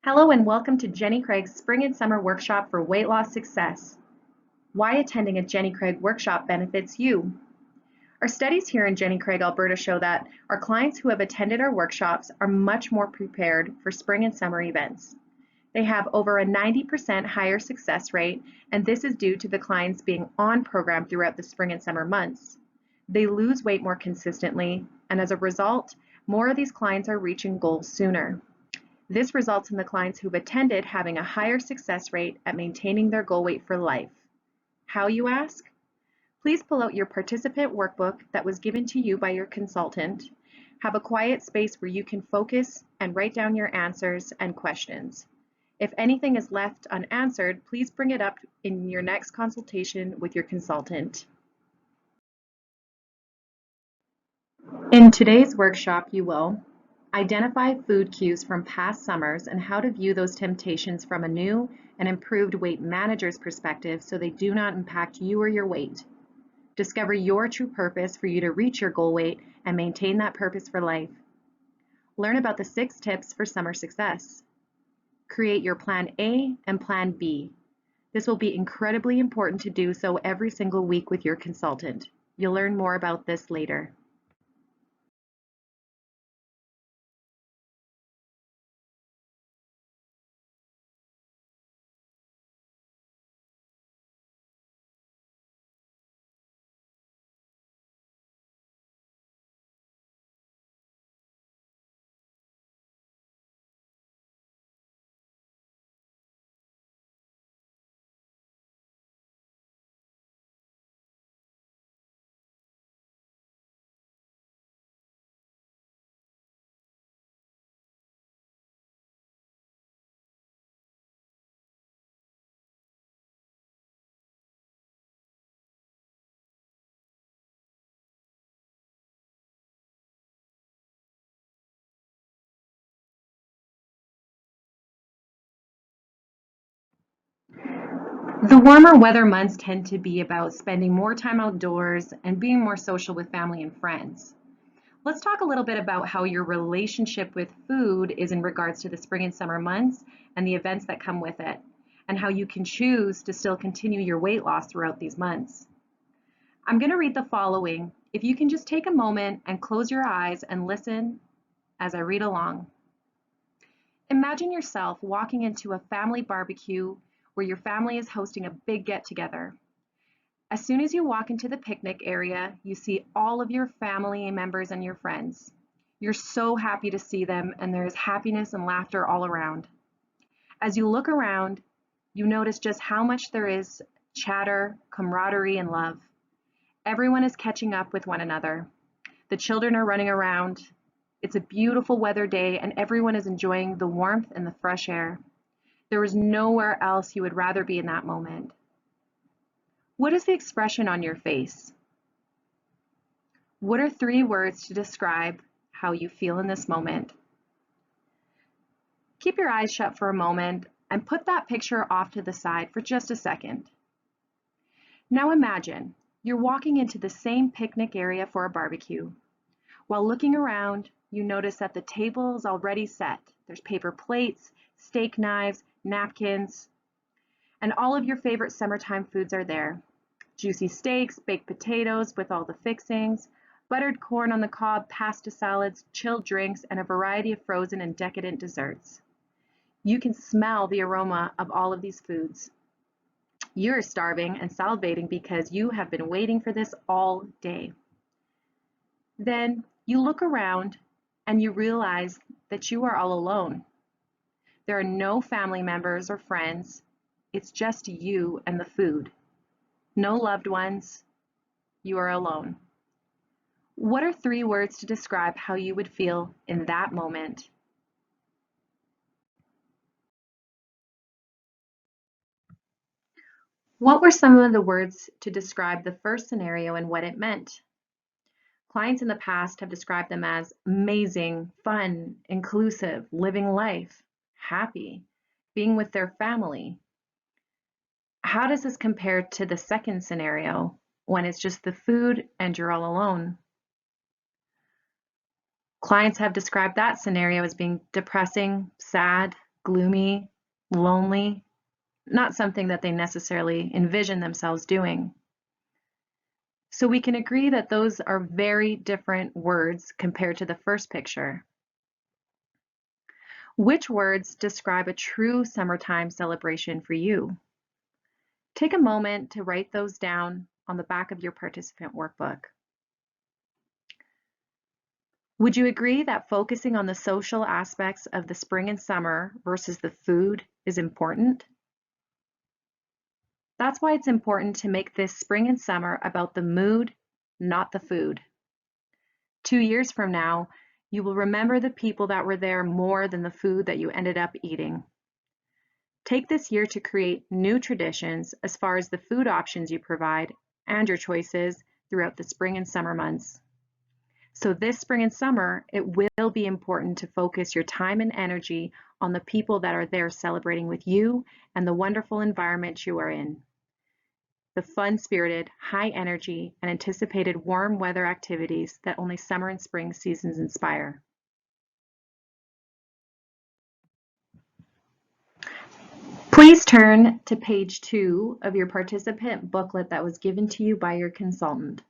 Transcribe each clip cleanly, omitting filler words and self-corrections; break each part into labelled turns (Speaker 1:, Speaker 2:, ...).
Speaker 1: Hello and welcome to Jenny Craig's Spring and Summer Workshop for Weight Loss Success. Why attending a Jenny Craig workshop benefits you. Our studies here in Jenny Craig, Alberta show that our clients who have attended our workshops are much more prepared for spring and summer events. They have over a 90% higher success rate, and this is due to the clients being on program throughout the spring and summer months. They lose weight more consistently, and as a result, more of these clients are reaching goals sooner. This results in the clients who've attended having a higher success rate at maintaining their goal weight for life. How, you ask? Please pull out your participant workbook that was given to you by your consultant. Have a quiet space where you can focus and write down your answers and questions. If anything is left unanswered, please bring it up in your next consultation with your consultant. In today's workshop, you will identify food cues from past summers and how to view those temptations from a new and improved weight manager's perspective so they do not impact you or your weight. Discover your true purpose for you to reach your goal weight and maintain that purpose for life. Learn about the 6 tips for summer success. Create your plan A and plan B. This will be incredibly important to do so every single week with your consultant. You'll learn more about this later. The warmer weather months tend to be about spending more time outdoors and being more social with family and friends. Let's talk a little bit about how your relationship with food is in regards to the spring and summer months and the events that come with it, and how you can choose to still continue your weight loss throughout these months. I'm going to read the following. If you can just take a moment and close your eyes and listen as I read along. Imagine yourself walking into a family barbecue where your family is hosting a big get-together. As soon as you walk into the picnic area, you see all of your family members and your friends. You're so happy to see them, and there is happiness and laughter all around. As you look around, you notice just how much there is chatter, camaraderie, and love. Everyone is catching up with one another. The children are running around. It's a beautiful weather day, and everyone is enjoying the warmth and the fresh air. There is nowhere else you would rather be in that moment. What is the expression on your face? What are 3 words to describe how you feel in this moment? Keep your eyes shut for a moment and put that picture off to the side for just a second. Now imagine you're walking into the same picnic area for a barbecue. While looking around, you notice that the table is already set. There's paper plates, steak knives, napkins, and all of your favorite summertime foods are there. Juicy steaks, baked potatoes with all the fixings, buttered corn on the cob, pasta salads, chilled drinks, and a variety of frozen and decadent desserts. You can smell the aroma of all of these foods. You're starving and salivating because you have been waiting for this all day. Then you look around and you realize that you are all alone. There are no family members or friends. It's just you and the food. No loved ones. You are alone. What are 3 words to describe how you would feel in that moment? What were some of the words to describe the first scenario and what it meant? Clients in the past have described them as amazing, fun, inclusive, living life, happy, being with their family. How does this compare to the second scenario when it's just the food and you're all alone? Clients have described that scenario as being depressing, sad, gloomy, lonely, not something that they necessarily envision themselves doing. So we can agree that those are very different words compared to the first picture. Which words describe a true summertime celebration for you? Take a moment to write those down on the back of your participant workbook. Would you agree that focusing on the social aspects of the spring and summer versus the food is important? That's why it's important to make this spring and summer about the mood, not the food. 2 years from now, you will remember the people that were there more than the food that you ended up eating. Take this year to create new traditions as far as the food options you provide and your choices throughout the spring and summer months. So this spring and summer, it will be important to focus your time and energy on the people that are there celebrating with you and the wonderful environment you are in. The fun-spirited, high-energy, and anticipated warm weather activities that only summer and spring seasons inspire. Please turn to page 2 of your participant booklet that was given to you by your consultant.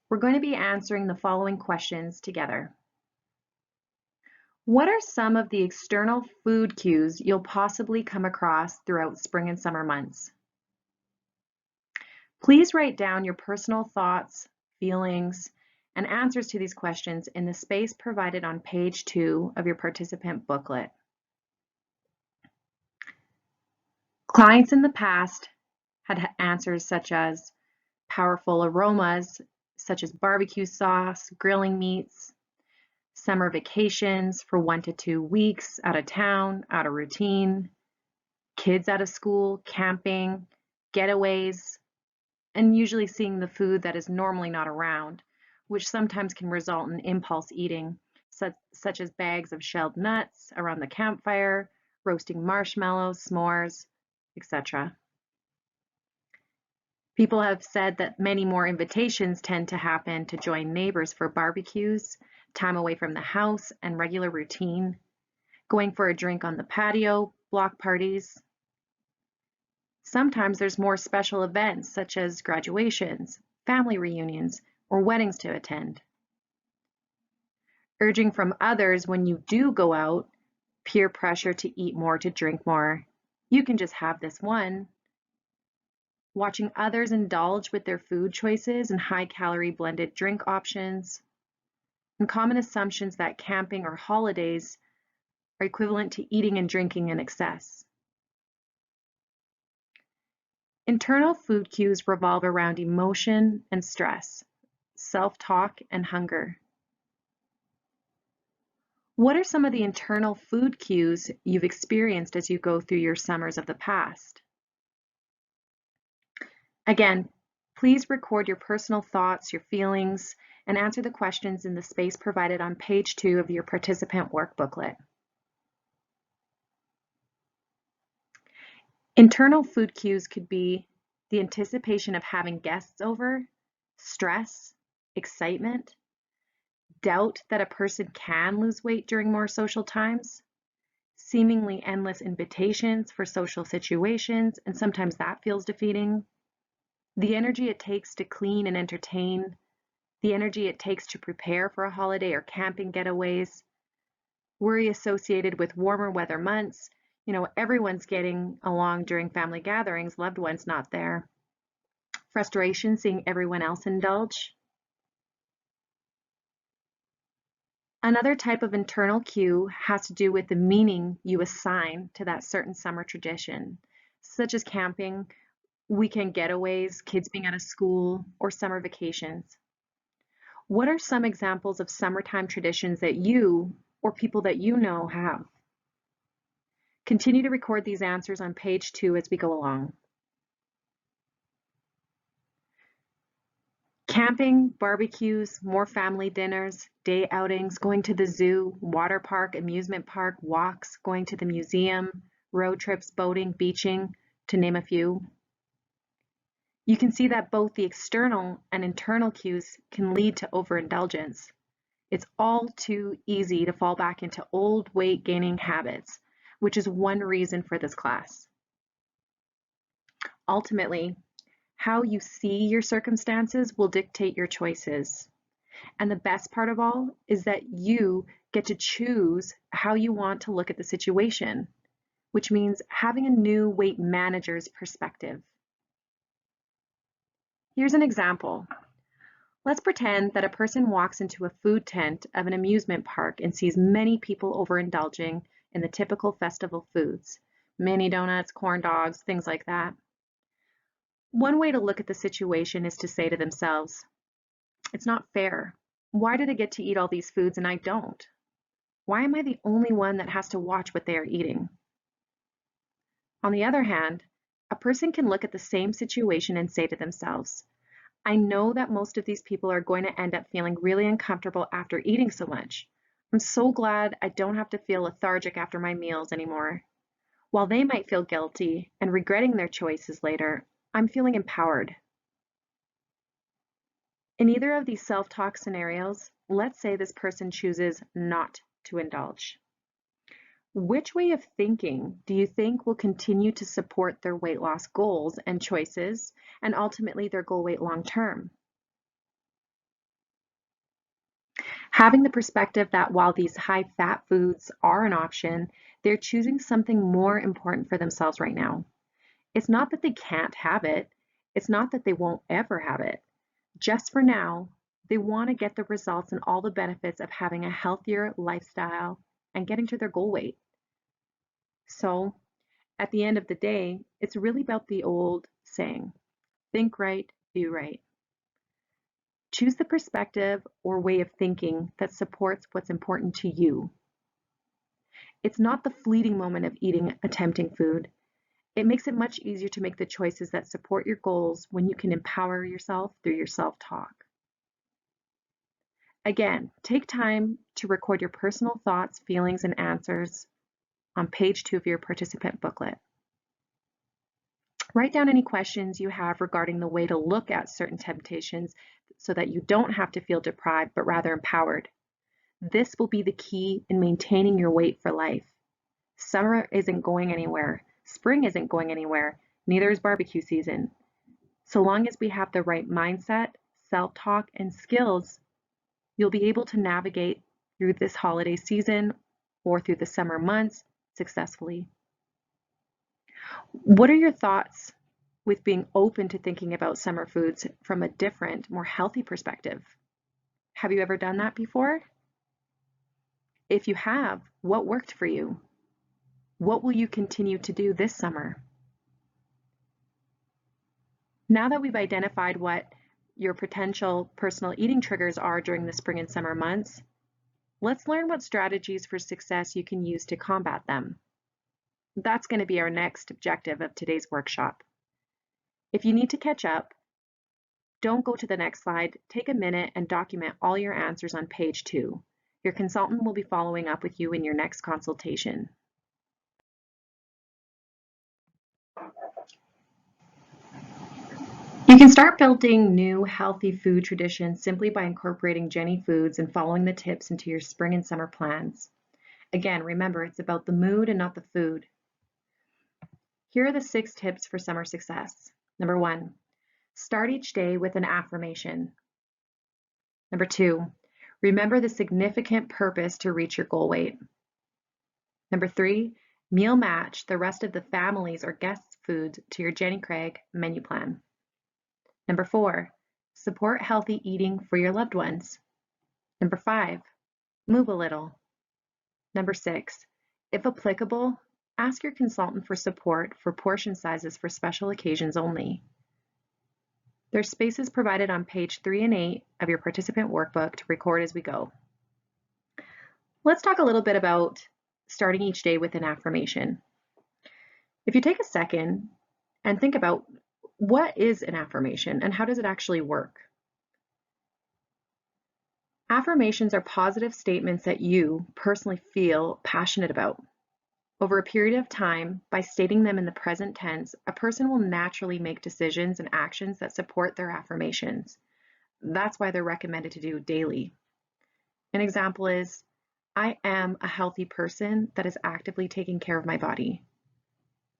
Speaker 1: We're going to be answering the following questions together. What are some of the external food cues you'll possibly come across throughout spring and summer months? Please write down your personal thoughts, feelings, and answers to these questions in the space provided on page 2 of your participant booklet. Clients in the past had answers such as powerful aromas, such as barbecue sauce, grilling meats, summer vacations for 1 to 2 weeks out of town, out of routine, kids out of school, camping, getaways, and usually seeing the food that is normally not around, which sometimes can result in impulse eating, such as bags of shelled nuts around the campfire, roasting marshmallows, s'mores, etc. People have said that many more invitations tend to happen to join neighbors for barbecues, time away from the house and regular routine, going for a drink on the patio, block parties. Sometimes there's more special events such as graduations, family reunions, or weddings to attend. Urging from others when you do go out, peer pressure to eat more, to drink more. You can just have this one. Watching others indulge with their food choices and high-calorie blended drink options. And common assumptions that camping or holidays are equivalent to eating and drinking in excess. Internal food cues revolve around emotion and stress, self-talk and hunger. What are some of the internal food cues you've experienced as you go through your summers of the past? Again, please record your personal thoughts, your feelings, and answer the questions in the space provided on page 2 of your participant workbooklet. Internal food cues could be the anticipation of having guests over, stress, excitement, doubt that a person can lose weight during more social times, seemingly endless invitations for social situations, and sometimes that feels defeating, the energy it takes to clean and entertain, the energy it takes to prepare for a holiday or camping getaways, worry associated with warmer weather months. Everyone's getting along during family gatherings, loved ones not there. Frustration seeing everyone else indulge. Another type of internal cue has to do with the meaning you assign to that certain summer tradition, such as camping, weekend getaways, kids being out of school, or summer vacations. What are some examples of summertime traditions that you or people that you know have? Continue to record these answers on page 2 as we go along. Camping, barbecues, more family dinners, day outings, going to the zoo, water park, amusement park, walks, going to the museum, road trips, boating, beaching, to name a few. You can see that both the external and internal cues can lead to overindulgence. It's all too easy to fall back into old weight gaining habits, which is one reason for this class. Ultimately, how you see your circumstances will dictate your choices. And the best part of all is that you get to choose how you want to look at the situation, which means having a new weight manager's perspective. Here's an example. Let's pretend that a person walks into a food tent of an amusement park and sees many people overindulging in the typical festival foods, mini donuts, corn dogs, things like that. One way to look at the situation is to say to themselves, it's not fair. Why do they get to eat all these foods and I don't? Why am I the only one that has to watch what they are eating? On the other hand, a person can look at the same situation and say to themselves, I know that most of these people are going to end up feeling really uncomfortable after eating so much. I'm so glad I don't have to feel lethargic after my meals anymore. While they might feel guilty and regretting their choices later, I'm feeling empowered. In either of these self-talk scenarios, let's say this person chooses not to indulge. Which way of thinking do you think will continue to support their weight loss goals and choices, and ultimately their goal weight long term? Having the perspective that while these high-fat foods are an option, they're choosing something more important for themselves right now. It's not that they can't have it. It's not that they won't ever have it. Just for now, they want to get the results and all the benefits of having a healthier lifestyle and getting to their goal weight. So, at the end of the day, it's really about the old saying, think right, do right. Choose the perspective or way of thinking that supports what's important to you. It's not the fleeting moment of eating a tempting food. It makes it much easier to make the choices that support your goals when you can empower yourself through your self-talk. Again, take time to record your personal thoughts, feelings, and answers on page 2 of your participant booklet. Write down any questions you have regarding the way to look at certain temptations so that you don't have to feel deprived, but rather empowered. This will be the key in maintaining your weight for life. Summer isn't going anywhere. Spring isn't going anywhere. Neither is barbecue season. So long as we have the right mindset, self-talk, and skills, you'll be able to navigate through this holiday season or through the summer months successfully. What are your thoughts with being open to thinking about summer foods from a different, more healthy perspective? Have you ever done that before? If you have, what worked for you? What will you continue to do this summer? Now that we've identified what your potential personal eating triggers are during the spring and summer months, let's learn what strategies for success you can use to combat them. That's going to be our next objective of today's workshop. If you need to catch up, don't go to the next slide. Take a minute and document all your answers on page 2. Your consultant will be following up with you in your next consultation. You can start building new healthy food traditions simply by incorporating Jenny foods and following the tips into your spring and summer plans. Again, remember, it's about the mood and not the food. Here are the 6 tips for summer success. Number 1, start each day with an affirmation. Number 2, remember the significant purpose to reach your goal weight. Number 3, meal match the rest of the family's or guests' food to your Jenny Craig menu plan. Number 4, support healthy eating for your loved ones. Number 5, move a little. Number 6, if applicable, ask your consultant for support for portion sizes for special occasions only. There's spaces provided on page 3 and 8 of your participant workbook to record as we go. Let's talk a little bit about starting each day with an affirmation. If you take a second and think about what is an affirmation and how does it actually work? Affirmations are positive statements that you personally feel passionate about. Over a period of time, by stating them in the present tense, a person will naturally make decisions and actions that support their affirmations. That's why they're recommended to do daily. An example is, I am a healthy person that is actively taking care of my body.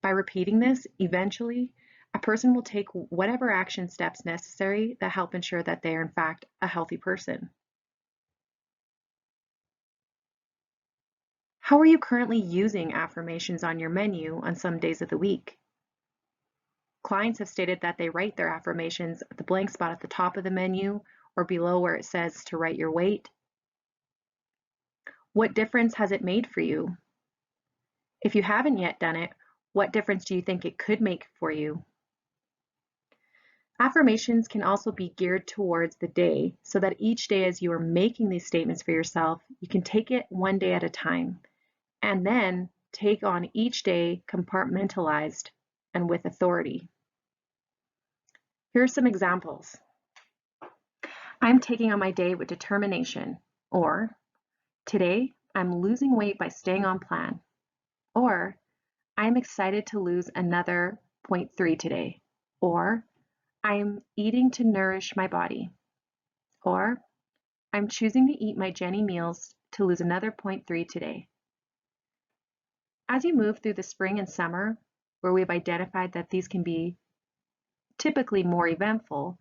Speaker 1: By repeating this, eventually, a person will take whatever action steps necessary that help ensure that they are in fact a healthy person. How are you currently using affirmations on your menu on some days of the week? Clients have stated that they write their affirmations at the blank spot at the top of the menu or below where it says to write your weight. What difference has it made for you? If you haven't yet done it, what difference do you think it could make for you? Affirmations can also be geared towards the day so that each day as you are making these statements for yourself, you can take it one day at a time and then take on each day compartmentalized and with authority. Here are some examples. I'm taking on my day with determination, or today I'm losing weight by staying on plan, or I'm excited to lose another 0.3 today, or I'm eating to nourish my body, or I'm choosing to eat my Jenny meals to lose another 0.3 today. As you move through the spring and summer, where we've identified that these can be typically more eventful,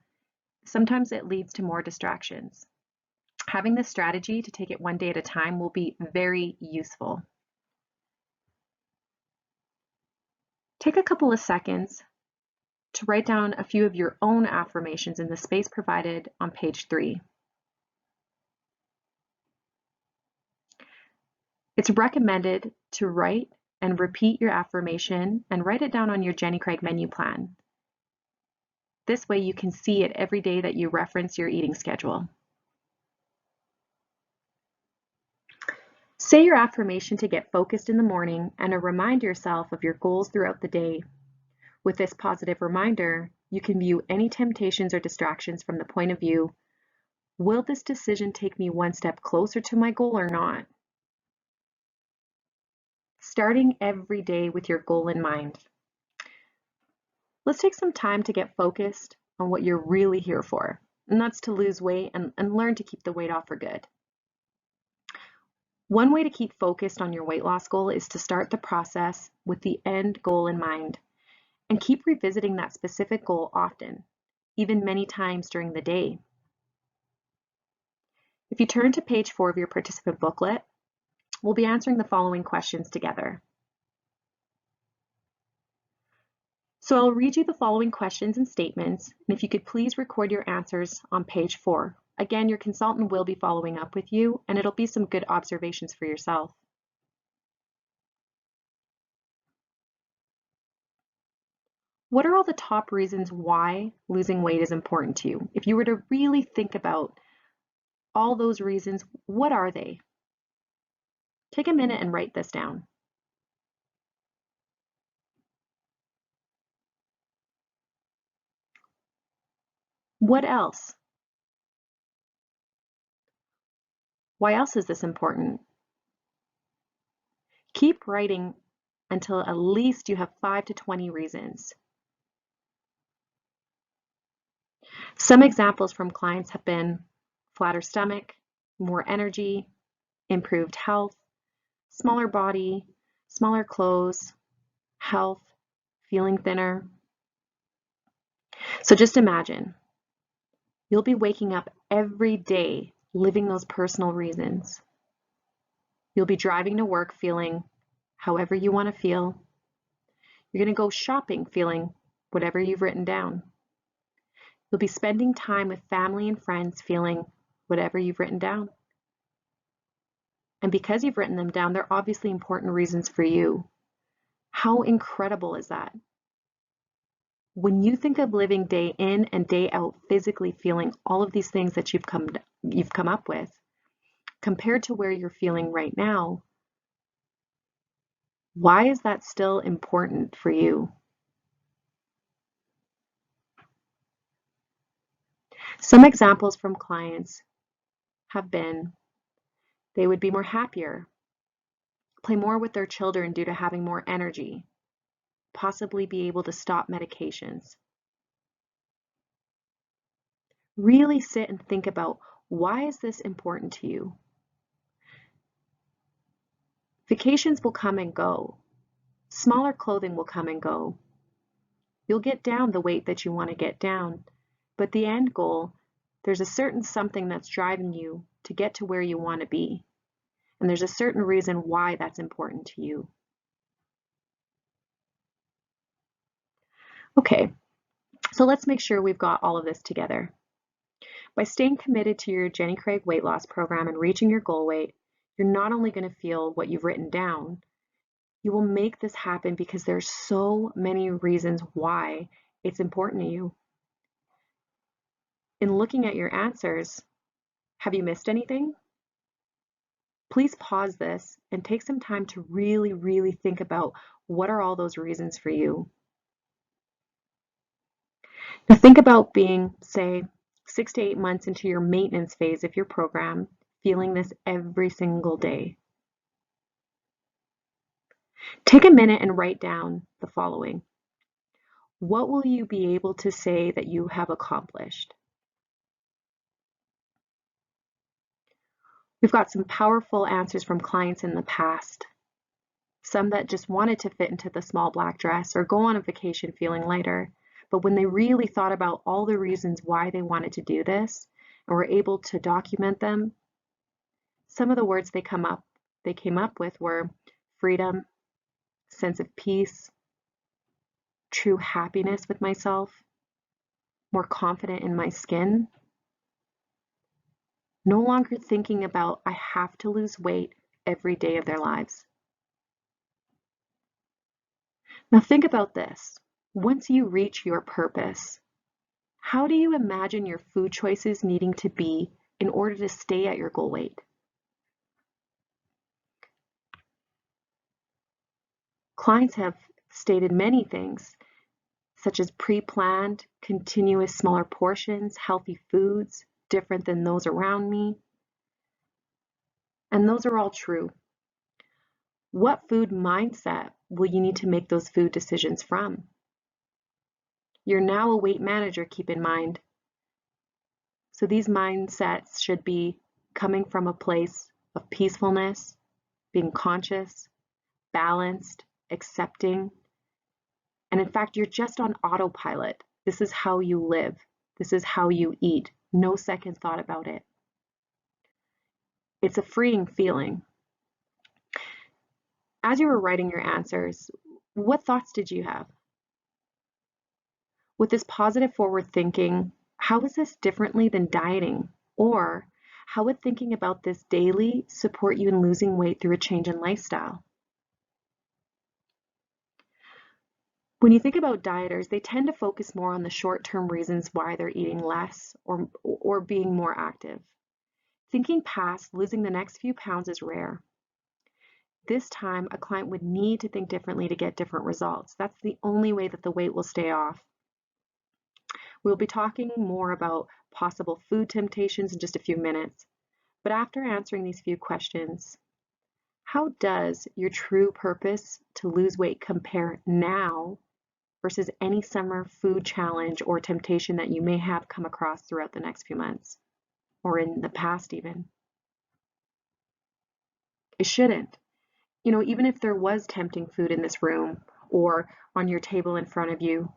Speaker 1: sometimes it leads to more distractions. Having this strategy to take it one day at a time will be very useful. Take a couple of seconds to write down a few of your own affirmations in the space provided on page 3. It's recommended to write and repeat your affirmation and write it down on your Jenny Craig menu plan. This way you can see it every day that you reference your eating schedule. Say your affirmation to get focused in the morning and remind yourself of your goals throughout the day. With this positive reminder, you can view any temptations or distractions from the point of view, will this decision take me one step closer to my goal or not? Starting every day with your goal in mind. Let's take some time to get focused on what you're really here for, and that's to lose weight and learn to keep the weight off for good. One way to keep focused on your weight loss goal is to start the process with the end goal in mind and keep revisiting that specific goal often, even many times during the day. If you turn to page 4 of your participant booklet, we'll be answering the following questions together. So I'll read you the following questions and statements, and if you could please record your answers on page 4. Again, your consultant will be following up with you, and it'll be some good observations for yourself. What are all the top reasons why losing weight is important to you? If you were to really think about all those reasons, what are they? Take a minute and write this down. What else? Why else is this important? Keep writing until at least you have 5 to 20 reasons. Some examples from clients have been flatter stomach, more energy, improved health, smaller body, smaller clothes, health, feeling thinner. So just imagine, you'll be waking up every day living those personal reasons. You'll be driving to work feeling however you want to feel. You're going to go shopping feeling whatever you've written down. You'll be spending time with family and friends feeling whatever you've written down. And because you've written them down, they're obviously important reasons for you. How incredible is that? When you think of living day in and day out, physically feeling all of these things that you've come up with, compared to where you're feeling right now, why is that still important for you? Some examples from clients have been they would be more happier, play more with their children due to having more energy, possibly be able to stop medications. Really sit and think about, why is this important to you? Vacations will come and go. Smaller clothing will come and go. You'll get down the weight that you want to get down, but the end goal, there's a certain something that's driving you to get to where you want to be. And there's a certain reason why that's important to you. Okay, so let's make sure we've got all of this together. By staying committed to your Jenny Craig weight loss program and reaching your goal weight, you're not only going to feel what you've written down, you will make this happen because there's so many reasons why it's important to you. In looking at your answers, have you missed anything? Please pause this and take some time to really think about what are all those reasons for you. Now think about being, say, 6 to 8 months into your maintenance phase of your program, feeling this every single day. Take a minute and write down the following. What will you be able to say that you have accomplished? We've got some powerful answers from clients in the past. Some that just wanted to fit into the small black dress or go on a vacation feeling lighter. But when they really thought about all the reasons why they wanted to do this and were able to document them, some of the words they came up with were freedom, sense of peace, true happiness with myself, more confident in my skin, no longer thinking about I have to lose weight every day of their lives. Now think about this. Once you reach your purpose, how do you imagine your food choices needing to be in order to stay at your goal weight? Clients have stated many things, such as pre-planned, continuous smaller portions, healthy foods, different than those around me. And those are all true. What food mindset will you need to make those food decisions from? You're now a weight manager, keep in mind. So these mindsets should be coming from a place of peacefulness, being conscious, balanced, accepting. And in fact, you're just on autopilot. This is how you live. This is how you eat. No second thought about it. It's a freeing feeling. As you were writing your answers, what thoughts did you have? With this positive forward thinking, how is this differently than dieting? Or how would thinking about this daily support you in losing weight through a change in lifestyle? When you think about dieters, they tend to focus more on the short-term reasons why they're eating less or being more active. Thinking past losing the next few pounds is rare. This time, a client would need to think differently to get different results. That's the only way that the weight will stay off. We'll be talking more about possible food temptations in just a few minutes. But after answering these few questions, how does your true purpose to lose weight compare now versus any summer food challenge or temptation that you may have come across throughout the next few months or in the past even? It shouldn't. You know, even if there was tempting food in this room or on your table in front of you,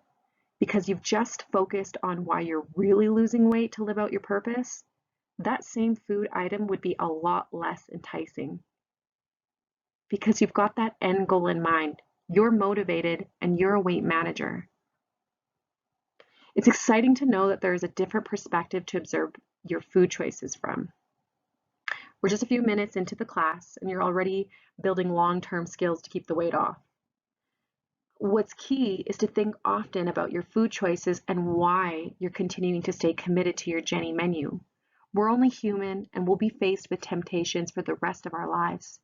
Speaker 1: because you've just focused on why you're really losing weight to live out your purpose, that same food item would be a lot less enticing because you've got that end goal in mind. You're motivated and you're a weight manager. It's exciting to know that there is a different perspective to observe your food choices from. We're just a few minutes into the class and you're already building long-term skills to keep the weight off. What's key is to think often about your food choices and why you're continuing to stay committed to your Jenny menu. We're only human and we'll be faced with temptations for the rest of our lives.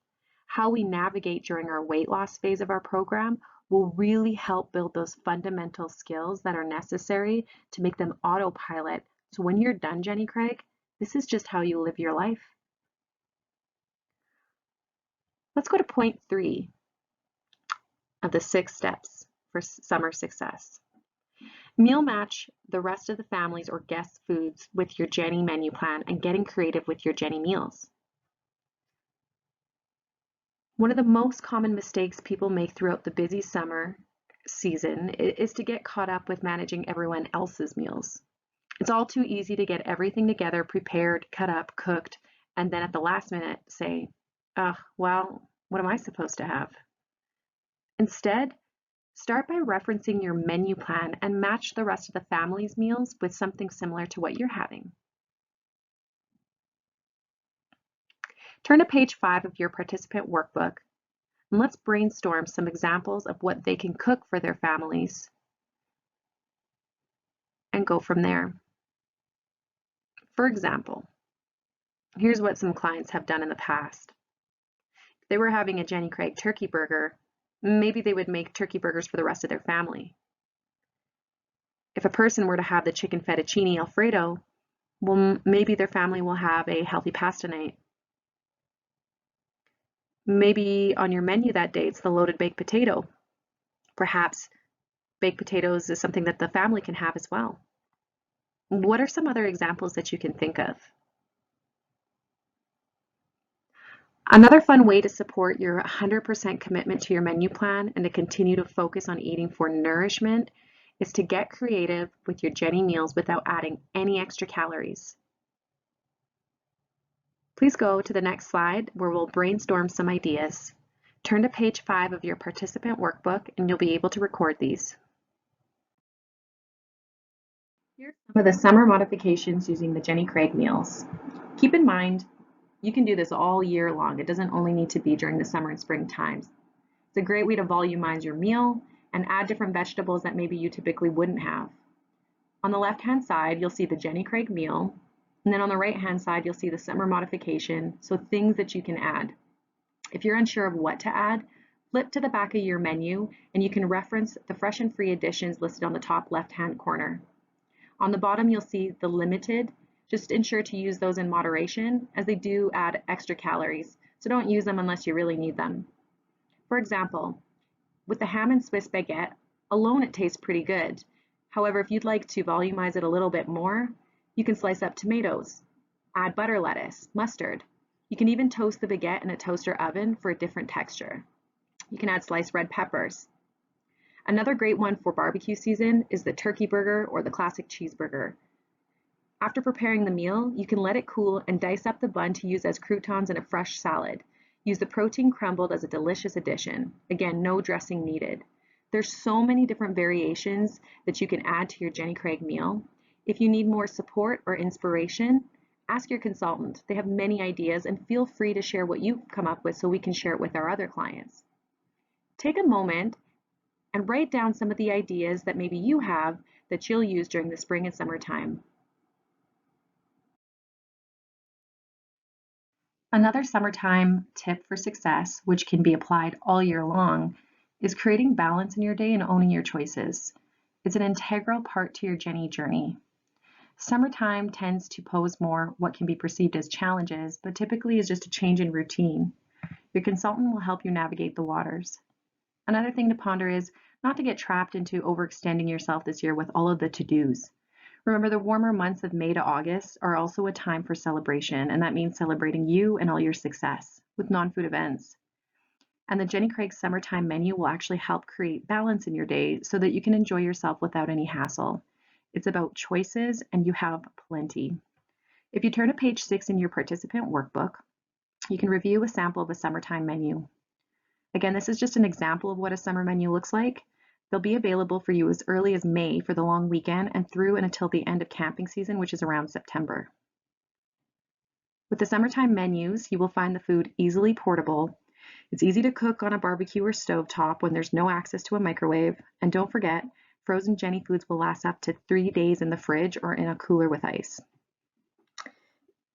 Speaker 1: How we navigate during our weight loss phase of our program will really help build those fundamental skills that are necessary to make them autopilot. So when you're done, Jenny Craig, this is just how you live your life. Let's go to point 3 of the 6 steps for summer success. Meal match the rest of the family's or guests' foods with your Jenny menu plan and getting creative with your Jenny meals. One of the most common mistakes people make throughout the busy summer season is to get caught up with managing everyone else's meals. It's all too easy to get everything together, prepared, cut up, cooked, and then at the last minute say, well, what am I supposed to have? Instead, start by referencing your menu plan and match the rest of the family's meals with something similar to what you're having. Turn to page 5 of your participant workbook and let's brainstorm some examples of what they can cook for their families and go from there. For example, here's what some clients have done in the past. If they were having a Jenny Craig turkey burger, maybe they would make turkey burgers for the rest of their family. If a person were to have the chicken fettuccine Alfredo, well, maybe their family will have a healthy pasta night. Maybe on your menu that day, it's the loaded baked potato. Perhaps baked potatoes is something that the family can have as well. What are some other examples that you can think of? Another fun way to support your 100% commitment to your menu plan and to continue to focus on eating for nourishment is to get creative with your Jenny meals without adding any extra calories. Please go to the next slide where we'll brainstorm some ideas. Turn to page 5 of your participant workbook and you'll be able to record these. Here's some of the summer modifications using the Jenny Craig meals. Keep in mind, you can do this all year long. It doesn't only need to be during the summer and spring times. It's a great way to volumize your meal and add different vegetables that maybe you typically wouldn't have. On the left-hand side, you'll see the Jenny Craig meal, and then on the right-hand side, you'll see the summer modification, so things that you can add. If you're unsure of what to add, flip to the back of your menu and you can reference the fresh and free additions listed on the top left-hand corner. On the bottom, you'll see the limited. Just ensure to use those in moderation as they do add extra calories, so don't use them unless you really need them. For example, with the ham and Swiss baguette, alone it tastes pretty good. However, if you'd like to volumize it a little bit more, you can slice up tomatoes, add butter lettuce, mustard. You can even toast the baguette in a toaster oven for a different texture. You can add sliced red peppers. Another great one for barbecue season is the turkey burger or the classic cheeseburger. After preparing the meal, you can let it cool and dice up the bun to use as croutons in a fresh salad. Use the protein crumbled as a delicious addition. Again, no dressing needed. There's so many different variations that you can add to your Jenny Craig meal. If you need more support or inspiration, ask your consultant. They have many ideas and feel free to share what you've come up with so we can share it with our other clients. Take a moment and write down some of the ideas that maybe you have that you'll use during the spring and summertime. Another summertime tip for success, which can be applied all year long, is creating balance in your day and owning your choices. It's an integral part to your Jenny journey. Summertime tends to pose more what can be perceived as challenges, but typically is just a change in routine. Your consultant will help you navigate the waters. Another thing to ponder is not to get trapped into overextending yourself this year with all of the to-dos. Remember, the warmer months of May to August are also a time for celebration, and that means celebrating you and all your success with non-food events. And the Jenny Craig summertime menu will actually help create balance in your day so that you can enjoy yourself without any hassle. It's about choices, and you have plenty. If you turn to page 6 in your participant workbook, you can review a sample of a summertime menu. Again, this is just an example of what a summer menu looks like. They'll be available for you as early as May for the long weekend and through and until the end of camping season, which is around September. With the summertime menus, you will find the food easily portable. It's easy to cook on a barbecue or stovetop when there's no access to a microwave. And don't forget, frozen Jenny foods will last up to 3 days in the fridge or in a cooler with ice.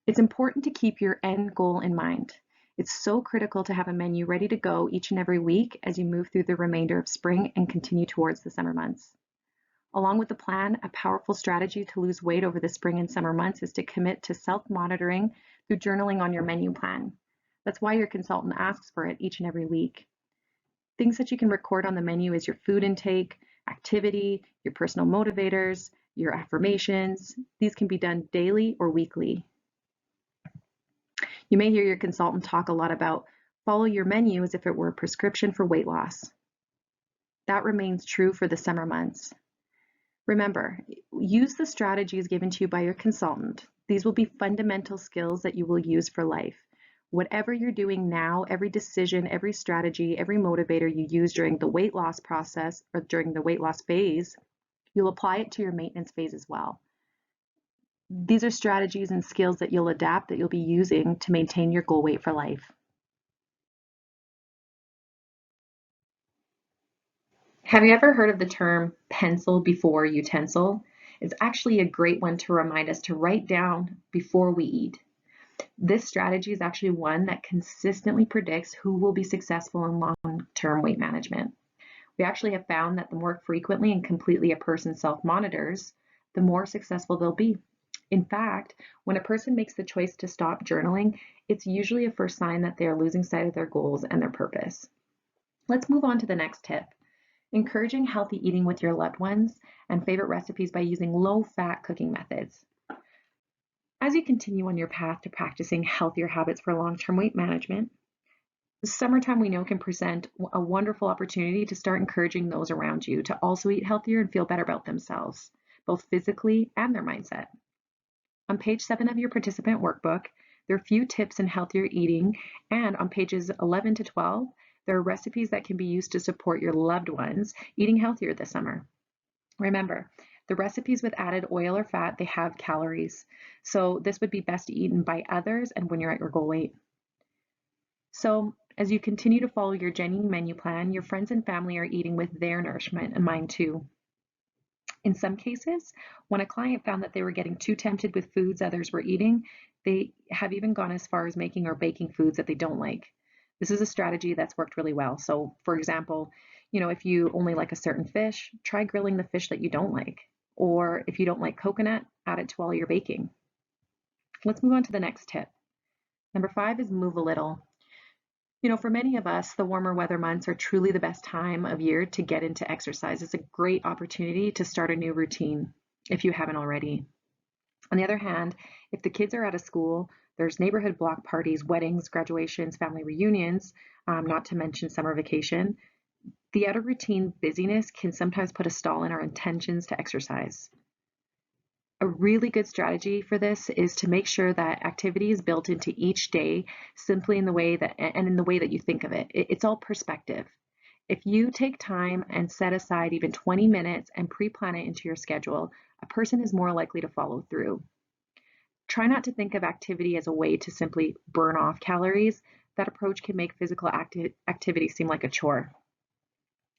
Speaker 1: It's important to keep your end goal in mind. It's so critical to have a menu ready to go each and every week as you move through the remainder of spring and continue towards the summer months. Along with the plan, a powerful strategy to lose weight over the spring and summer months is to commit to self-monitoring through journaling on your menu plan. That's why your consultant asks for it each and every week. Things that you can record on the menu is your food intake, activity, your personal motivators, your affirmations. These can be done daily or weekly. You may hear your consultant talk a lot about Follow your menu as if it were a prescription for weight loss. That remains true for the summer months. Remember, use the strategies given to you by your consultant. These will be fundamental skills that you will use for life. Whatever you're doing now, every decision, every strategy, every motivator you use during the weight loss process or during the weight loss phase, you'll apply it to your maintenance phase as well. These are strategies and skills that you'll adapt, that you'll be using to maintain your goal weight for life. Have you ever heard of the term pencil before utensil? It's actually a great one to remind us to write down before we eat. This strategy is actually one that consistently predicts who will be successful in long-term weight management. We actually have found that the more frequently and completely a person self-monitors, the more successful they'll be. In fact, when a person makes the choice to stop journaling, it's usually a first sign that they are losing sight of their goals and their purpose. Let's move on to the next tip. Encouraging healthy eating with your loved ones and favorite recipes by using low-fat cooking methods. As you continue on your path to practicing healthier habits for long-term weight management, the summertime we know can present a wonderful opportunity to start encouraging those around you to also eat healthier and feel better about themselves, both physically and their mindset. On page 7 of your participant workbook, there are a few tips in healthier eating, and on pages 11 to 12, there are recipes that can be used to support your loved ones eating healthier this summer. Remember, the recipes with added oil or fat, they have calories. So this would be best eaten by others and when you're at your goal weight. So as you continue to follow your genuine menu plan, your friends and family are eating with their nourishment in mind too. In some cases, when a client found that they were getting too tempted with foods others were eating, they have even gone as far as making or baking foods that they don't like. This is a strategy that's worked really well. So for example, if you only like a certain fish, try grilling the fish that you don't like. Or if you don't like coconut, add it to all your baking. Let's move on to the next tip. Number 5 is move a little. For many of us, the warmer weather months are truly the best time of year to get into exercise. It's a great opportunity to start a new routine if you haven't already. On the other hand, if the kids are out of school, there's neighborhood block parties, weddings, graduations, family reunions, not to mention summer vacation. The out of routine busyness can sometimes put a stall in our intentions to exercise. A really good strategy for this is to make sure that activity is built into each day simply in the way that you think of it. It's all perspective. If you take time and set aside even 20 minutes and pre-plan it into your schedule, a person is more likely to follow through. Try not to think of activity as a way to simply burn off calories. That approach can make physical activity seem like a chore.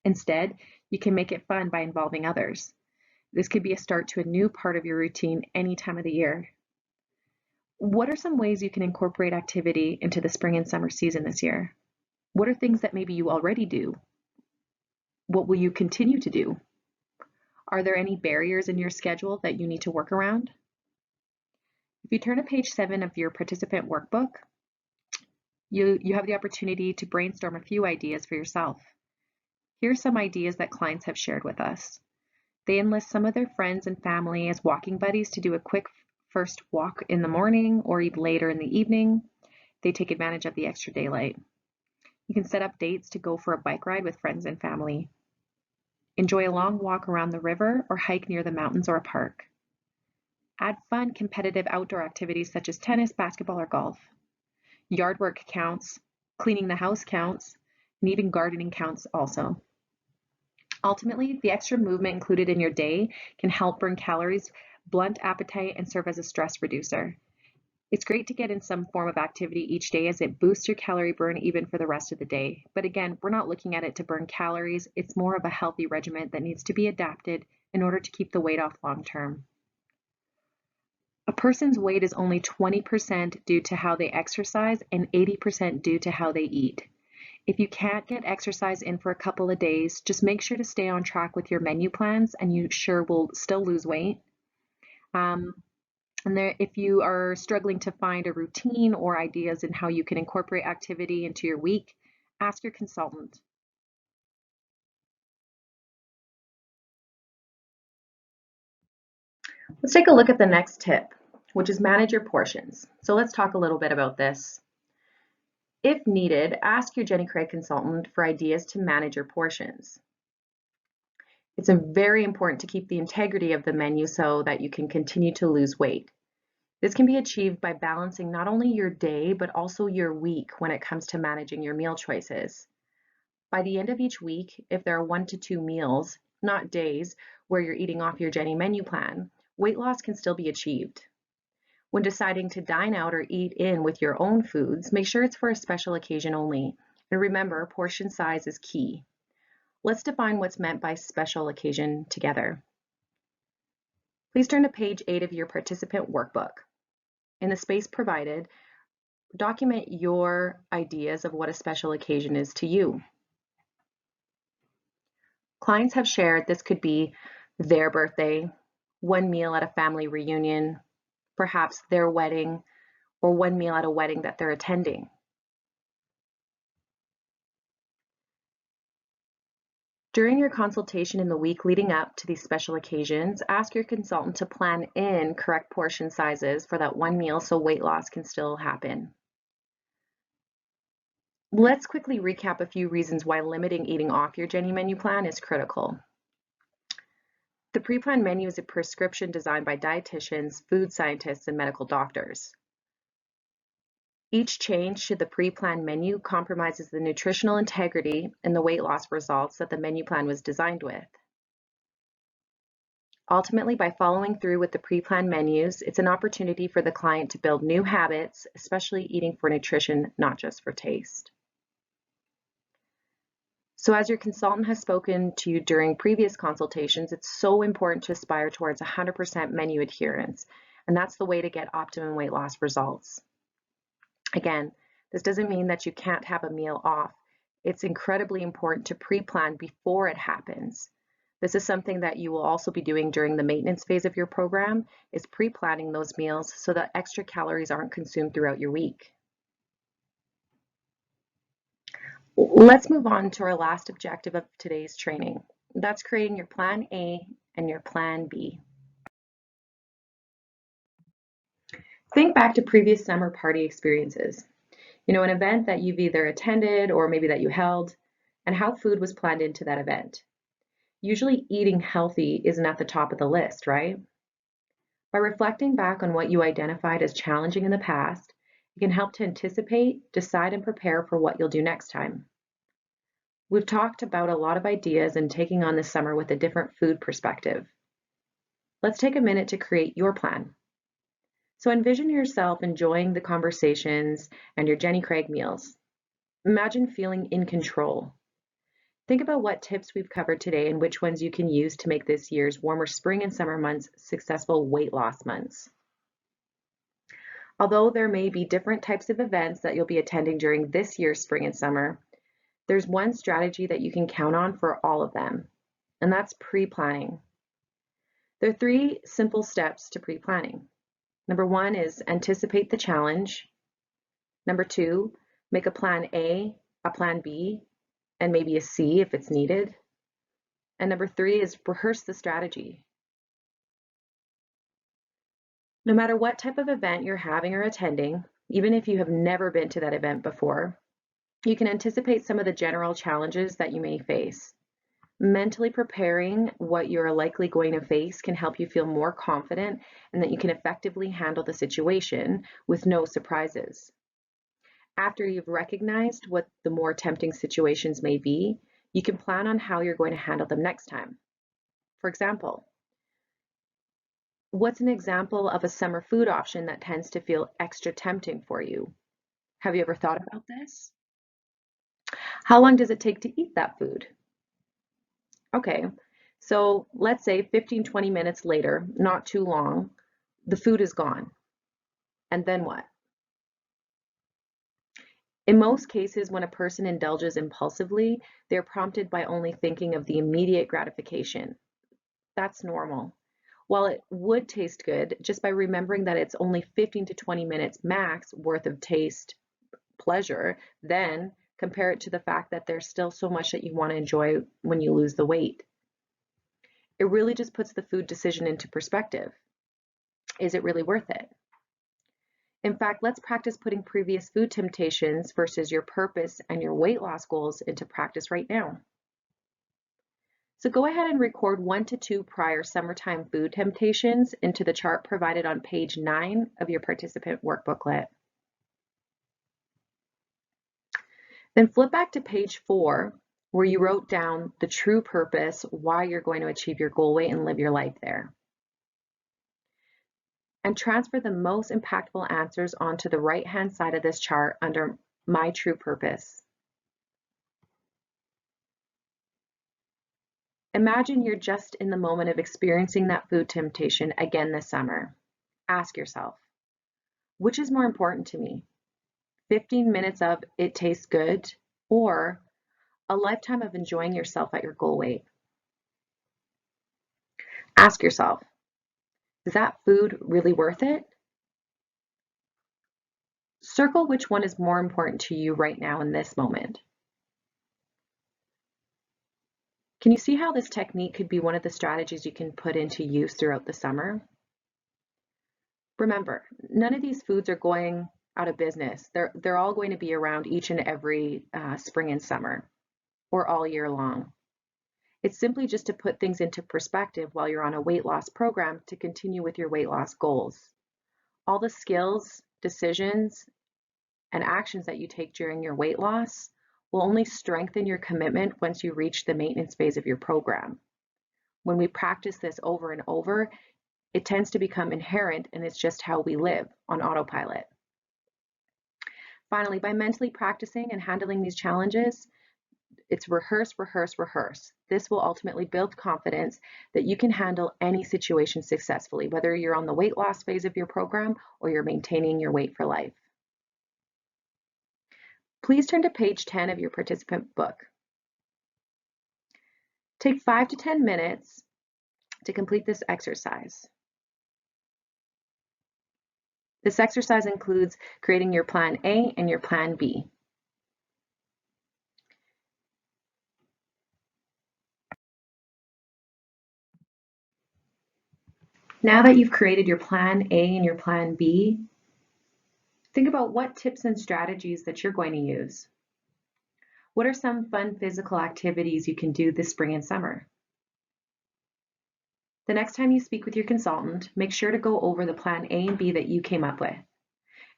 Speaker 1: Instead, you can make it fun by involving others. This could be a start to a new part of your routine any time of the year. What are some ways you can incorporate activity into the spring and summer season this year? What are things that maybe you already do? What will you continue to do? Are there any barriers in your schedule that you need to work around? If you turn to page 7 of your participant workbook, you have the opportunity to brainstorm a few ideas for yourself. Here are some ideas that clients have shared with us. They enlist some of their friends and family as walking buddies to do a quick first walk in the morning or even later in the evening. They take advantage of the extra daylight. You can set up dates to go for a bike ride with friends and family. Enjoy a long walk around the river or hike near the mountains or a park. Add fun, competitive outdoor activities such as tennis, basketball, or golf. Yard work counts, cleaning the house counts, and even gardening counts also. Ultimately, the extra movement included in your day can help burn calories, blunt appetite, and serve as a stress reducer. It's great to get in some form of activity each day as it boosts your calorie burn even for the rest of the day. But again, we're not looking at it to burn calories. It's more of a healthy regimen that needs to be adapted in order to keep the weight off long term. A person's weight is only 20% due to how they exercise and 80% due to how they eat. If you can't get exercise in for a couple of days, just make sure to stay on track with your menu plans and you sure will still lose weight. If you are struggling to find a routine or ideas in how you can incorporate activity into your week, ask your consultant. Let's take a look at the next tip, which is manage your portions. So let's talk a little bit about this. If needed, ask your Jenny Craig consultant for ideas to manage your portions. It's very important to keep the integrity of the menu so that you can continue to lose weight. This can be achieved by balancing not only your day, but also your week when it comes to managing your meal choices. By the end of each week, if there are 1 to 2 meals, not days, where you're eating off your Jenny menu plan, weight loss can still be achieved. When deciding to dine out or eat in with your own foods, make sure it's for a special occasion only. And remember, portion size is key. Let's define what's meant by special occasion together. Please turn to page 8 of your participant workbook. In the space provided, document your ideas of what a special occasion is to you. Clients have shared this could be their birthday, one meal at a family reunion, perhaps their wedding, or one meal at a wedding that they're attending. During your consultation in the week leading up to these special occasions, ask your consultant to plan in correct portion sizes for that one meal so weight loss can still happen. Let's quickly recap a few reasons why limiting eating off your Jenny menu plan is critical. The pre-planned menu is a prescription designed by dietitians, food scientists, and medical doctors. Each change to the pre-planned menu compromises the nutritional integrity and the weight loss results that the menu plan was designed with. Ultimately, by following through with the pre-planned menus, it's an opportunity for the client to build new habits, especially eating for nutrition, not just for taste. So as your consultant has spoken to you during previous consultations, it's so important to aspire towards 100% menu adherence, and that's the way to get optimum weight loss results. Again, this doesn't mean that you can't have a meal off. It's incredibly important to pre-plan before it happens. This is something that you will also be doing during the maintenance phase of your program, is pre-planning those meals so that extra calories aren't consumed throughout your week. Let's move on to our last objective of today's training. That's creating your plan A and your plan B. Think back to previous summer party experiences. An event that you've either attended or maybe that you held, and how food was planned into that event. Usually eating healthy isn't at the top of the list, right? By reflecting back on what you identified as challenging in the past, it can help to anticipate, decide, and prepare for what you'll do next time. We've talked about a lot of ideas and taking on this summer with a different food perspective. Let's take a minute to create your plan. So envision yourself enjoying the conversations and your Jenny Craig meals. Imagine feeling in control. Think about what tips we've covered today and which ones you can use to make this year's warmer spring and summer months successful weight loss months. Although there may be different types of events that you'll be attending during this year's spring and summer, there's one strategy that you can count on for all of them, and that's pre-planning. There are 3 simple steps to pre-planning. Number 1 is anticipate the challenge. Number 2, make a plan A, a plan B, and maybe a C if it's needed. And number 3 is rehearse the strategy. No matter what type of event you're having or attending, even if you have never been to that event before, you can anticipate some of the general challenges that you may face. Mentally preparing what you're likely going to face can help you feel more confident and that you can effectively handle the situation with no surprises. After you've recognized what the more tempting situations may be, you can plan on how you're going to handle them next time. For example, what's an example of a summer food option that tends to feel extra tempting for you? Have you ever thought about this? How long does it take to eat that food? Okay, so let's say 15-20 minutes later, not too long, the food is gone. And then what? In most cases, when a person indulges impulsively, they're prompted by only thinking of the immediate gratification. That's normal. While it would taste good, just by remembering that it's only 15 to 20 minutes max worth of taste pleasure, then compare it to the fact that there's still so much that you want to enjoy when you lose the weight. It really just puts the food decision into perspective. Is it really worth it? In fact, let's practice putting previous food temptations versus your purpose and your weight loss goals into practice right now. So go ahead and record 1 to 2 prior summertime food temptations into the chart provided on page 9 of your participant workbooklet. Then flip back to page 4, where you wrote down the true purpose, why you're going to achieve your goal weight and live your life there. And transfer the most impactful answers onto the right-hand side of this chart under My True Purpose. Imagine you're just in the moment of experiencing that food temptation again this summer. Ask yourself, which is more important to me? 15 minutes of it tastes good, or a lifetime of enjoying yourself at your goal weight? Ask yourself, is that food really worth it? Circle which one is more important to you right now in this moment. Can you see how this technique could be one of the strategies you can put into use throughout the summer? Remember, none of these foods are going out of business. They're all going to be around each and every spring and summer, or all year long. It's simply just to put things into perspective while you're on a weight loss program to continue with your weight loss goals. All the skills, decisions, and actions that you take during your weight loss will only strengthen your commitment once you reach the maintenance phase of your program. When we practice this over and over, it tends to become inherent, and it's just how we live on autopilot. Finally, by mentally practicing and handling these challenges, it's rehearse, rehearse, rehearse. This will ultimately build confidence that you can handle any situation successfully, whether you're on the weight loss phase of your program or you're maintaining your weight for life. Please turn to page 10 of your participant book. Take 5 to 10 minutes to complete this exercise. This exercise includes creating your plan A and your plan B. Now that you've created your plan A and your plan B, think about what tips and strategies that you're going to use. What are some fun physical activities you can do this spring and summer? The next time you speak with your consultant, make sure to go over the plan A and B that you came up with,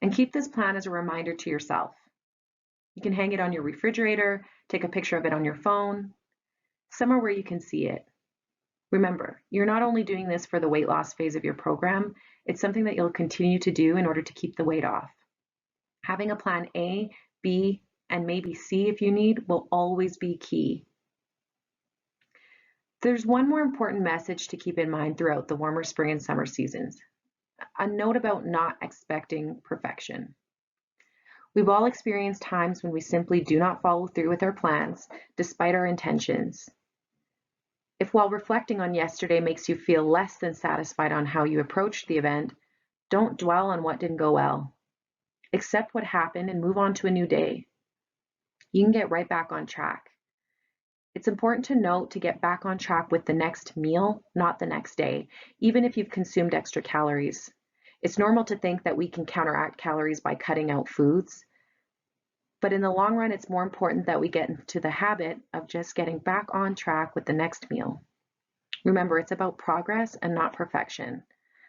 Speaker 1: and keep this plan as a reminder to yourself. You can hang it on your refrigerator, take a picture of it on your phone, somewhere where you can see it. Remember, you're not only doing this for the weight loss phase of your program, it's something that you'll continue to do in order to keep the weight off. Having a plan A, B, and maybe C if you need will always be key. There's one more important message to keep in mind throughout the warmer spring and summer seasons. A note about not expecting perfection. We've all experienced times when we simply do not follow through with our plans, despite our intentions. If while reflecting on yesterday makes you feel less than satisfied on how you approached the event, don't dwell on what didn't go well. Accept what happened and move on to a new day. You can get right back on track. It's important to note to get back on track with the next meal, not the next day, even if you've consumed extra calories. It's normal to think that we can counteract calories by cutting out foods, but in the long run, it's more important that we get into the habit of just getting back on track with the next meal. Remember, it's about progress and not perfection.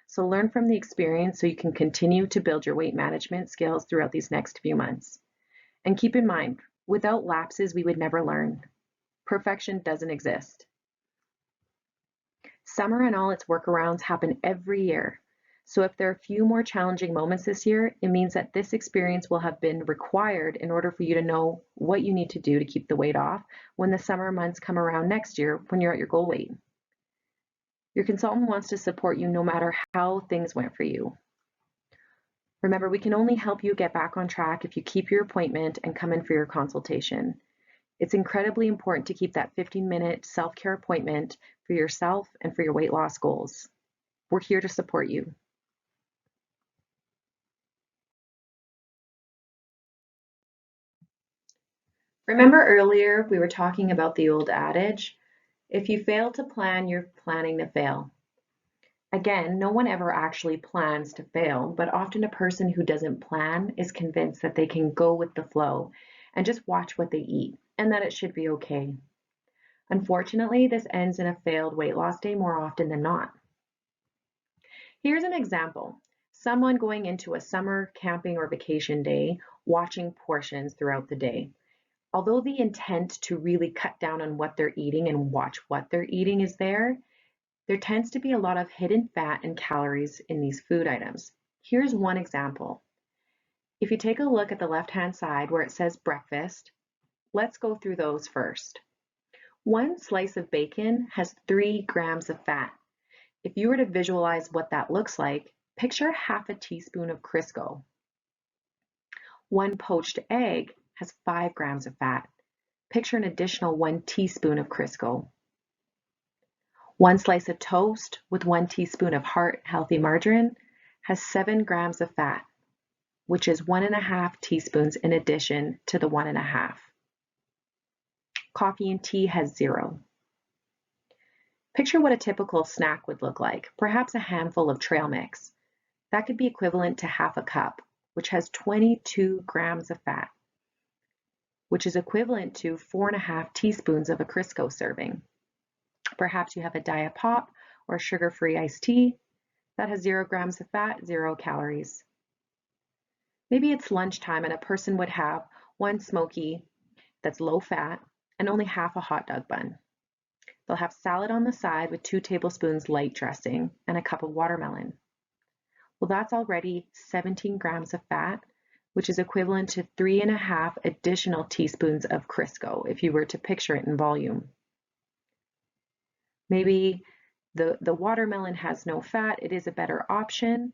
Speaker 1: So learn from the experience so you can continue to build your weight management skills throughout these next few months. And keep in mind, without lapses, we would never learn. Perfection doesn't exist. Summer and all its workarounds happen every year. So if there are a few more challenging moments this year, it means that this experience will have been required in order for you to know what you need to do to keep the weight off when the summer months come around next year when you're at your goal weight. Your consultant wants to support you no matter how things went for you. Remember, we can only help you get back on track if you keep your appointment and come in for your consultation. It's incredibly important to keep that 15-minute self-care appointment for yourself and for your weight loss goals. We're here to support you. Remember earlier we were talking about the old adage, if you fail to plan, you're planning to fail. Again, no one ever actually plans to fail, but often a person who doesn't plan is convinced that they can go with the flow and just watch what they eat and that it should be okay. Unfortunately, this ends in a failed weight loss day more often than not. Here's an example. Someone going into a summer camping or vacation day, watching portions throughout the day. Although the intent to really cut down on what they're eating and watch what they're eating is there tends to be a lot of hidden fat and calories in these food items. Here's one example. If you take a look at the left-hand side where it says breakfast, let's go through those first. One slice of bacon has 3 grams of fat. If you were to visualize what that looks like, picture half a teaspoon of Crisco. One poached egg has 5 grams of fat. Picture an additional 1 teaspoon of Crisco. One slice of toast with 1 teaspoon of heart-healthy margarine has 7 grams of fat, which is 1.5 teaspoons in addition to the 1.5. Coffee and tea has 0. Picture what a typical snack would look like, perhaps a handful of trail mix. That could be equivalent to half a cup, which has 22 grams of fat, which is equivalent to 4.5 teaspoons of a Crisco serving. Perhaps you have a Diet Pop or sugar-free iced tea that has 0 grams of fat, 0 calories. Maybe it's lunchtime and a person would have one smoky that's low fat and only half a hot dog bun. They'll have salad on the side with 2 tablespoons light dressing and a cup of watermelon. Well, that's already 17 grams of fat, which is equivalent to 3.5 additional teaspoons of Crisco if you were to picture it in volume. Maybe the watermelon has no fat, it is a better option.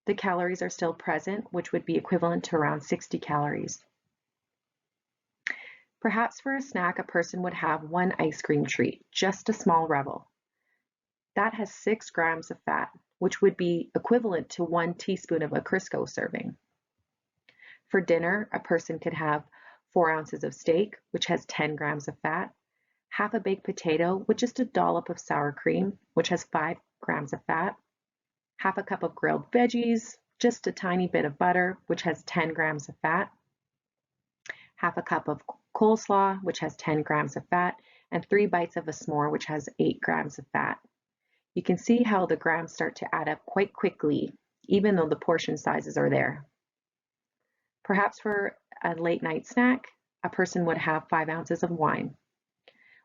Speaker 1: The calories are still present, which would be equivalent to around 60 calories. Perhaps for a snack, a person would have one ice cream treat, just a small Rebel. That has 6 grams of fat, which would be equivalent to 1 teaspoon of a Crisco serving. For dinner, a person could have 4 ounces of steak, which has 10 grams of fat, half a baked potato with just a dollop of sour cream, which has 5 grams of fat, half a cup of grilled veggies, just a tiny bit of butter, which has 10 grams of fat, half a cup of coleslaw, which has 10 grams of fat, and 3 bites of a s'more, which has 8 grams of fat. You can see how the grams start to add up quite quickly, even though the portion sizes are there. Perhaps for a late night snack, a person would have 5 ounces of wine,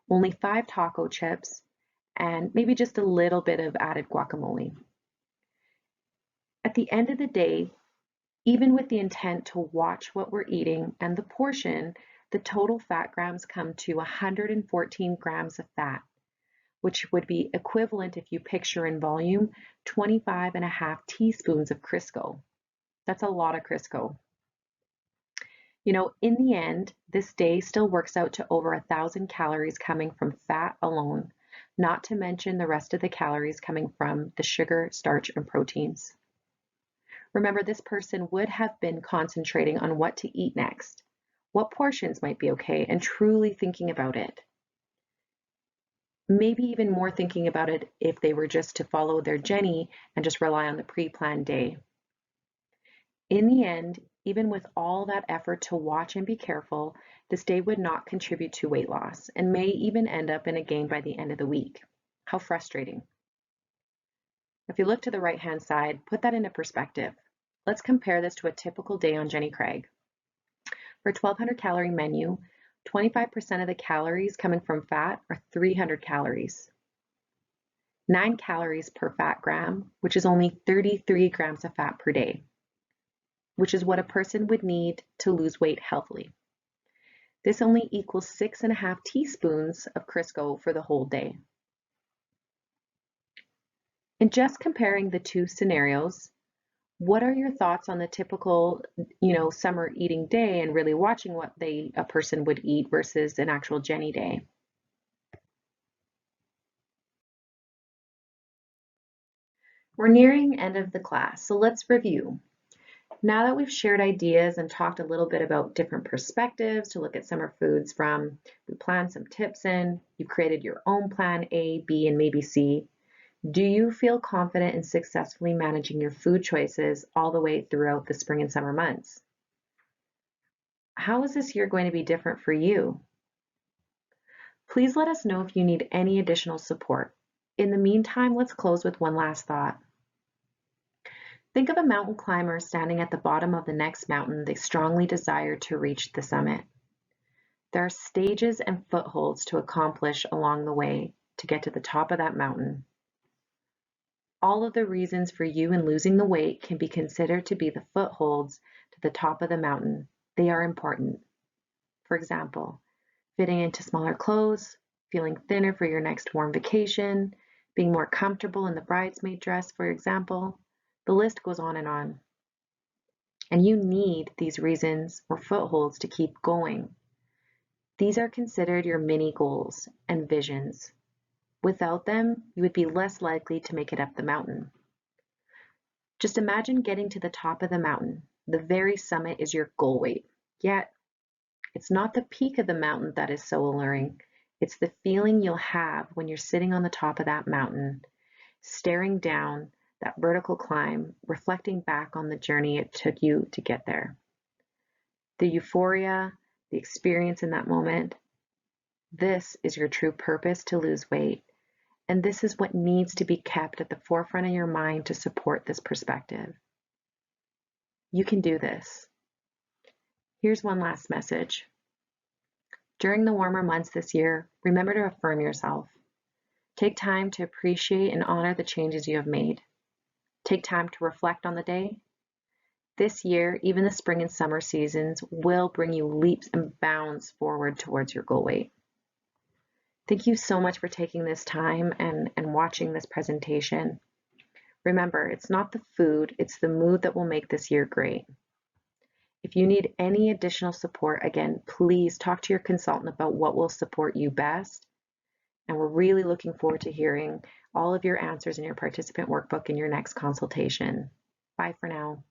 Speaker 1: only 5 taco chips, and maybe just a little bit of added guacamole. At the end of the day, even with the intent to watch what we're eating and the portion, the total fat grams come to 114 grams of fat, which would be equivalent, if you picture in volume, 25.5 teaspoons of Crisco. That's a lot of Crisco. You know, in the end, this day still works out to over 1,000 calories coming from fat alone, not to mention the rest of the calories coming from the sugar, starch, and proteins. Remember, this person would have been concentrating on what to eat next, what portions might be okay, and truly thinking about it. Maybe even more thinking about it if they were just to follow their Jenny and just rely on the pre-planned day. In the end, even with all that effort to watch and be careful, this day would not contribute to weight loss and may even end up in a gain by the end of the week. How frustrating. If you look to the right-hand side, put that into perspective. Let's compare this to a typical day on Jenny Craig. For a 1,200 calorie menu, 25% of the calories coming from fat are 300 calories. 9 calories per fat gram, which is only 33 grams of fat per day, which is what a person would need to lose weight healthily. This only equals 6.5 teaspoons of Crisco for the whole day. In just comparing the two scenarios, what are your thoughts on the typical, summer eating day and really watching what a person would eat versus an actual Jenny day? We're nearing end of the class, so let's review. Now that we've shared ideas and talked a little bit about different perspectives to look at summer foods from, we planned some tips in, you created your own plan A, B, and maybe C. Do you feel confident in successfully managing your food choices all the way throughout the spring and summer months? How is this year going to be different for you? Please let us know if you need any additional support. In the meantime, let's close with one last thought. Think of a mountain climber standing at the bottom of the next mountain they strongly desire to reach the summit. There are stages and footholds to accomplish along the way to get to the top of that mountain. All of the reasons for you in losing the weight can be considered to be the footholds to the top of the mountain. They are important. For example, fitting into smaller clothes, feeling thinner for your next warm vacation, being more comfortable in the bridesmaid dress, for example. The list goes on. And you need these reasons or footholds to keep going. These are considered your mini goals and visions. Without them, you would be less likely to make it up the mountain. Just imagine getting to the top of the mountain. The very summit is your goal weight. Yet, it's not the peak of the mountain that is so alluring. It's the feeling you'll have when you're sitting on the top of that mountain, staring down that vertical climb, reflecting back on the journey it took you to get there. The euphoria, the experience in that moment, this is your true purpose to lose weight. And this is what needs to be kept at the forefront of your mind to support this perspective. You can do this. Here's one last message. During the warmer months this year, remember to affirm yourself. Take time to appreciate and honor the changes you have made. Take time to reflect on the day. This year, even the spring and summer seasons will bring you leaps and bounds forward towards your goal weight. Thank you so much for taking this time and watching this presentation. Remember, it's not the food, it's the mood that will make this year great. If you need any additional support, again, please talk to your consultant about what will support you best. And we're really looking forward to hearing all of your answers in your participant workbook in your next consultation. Bye for now.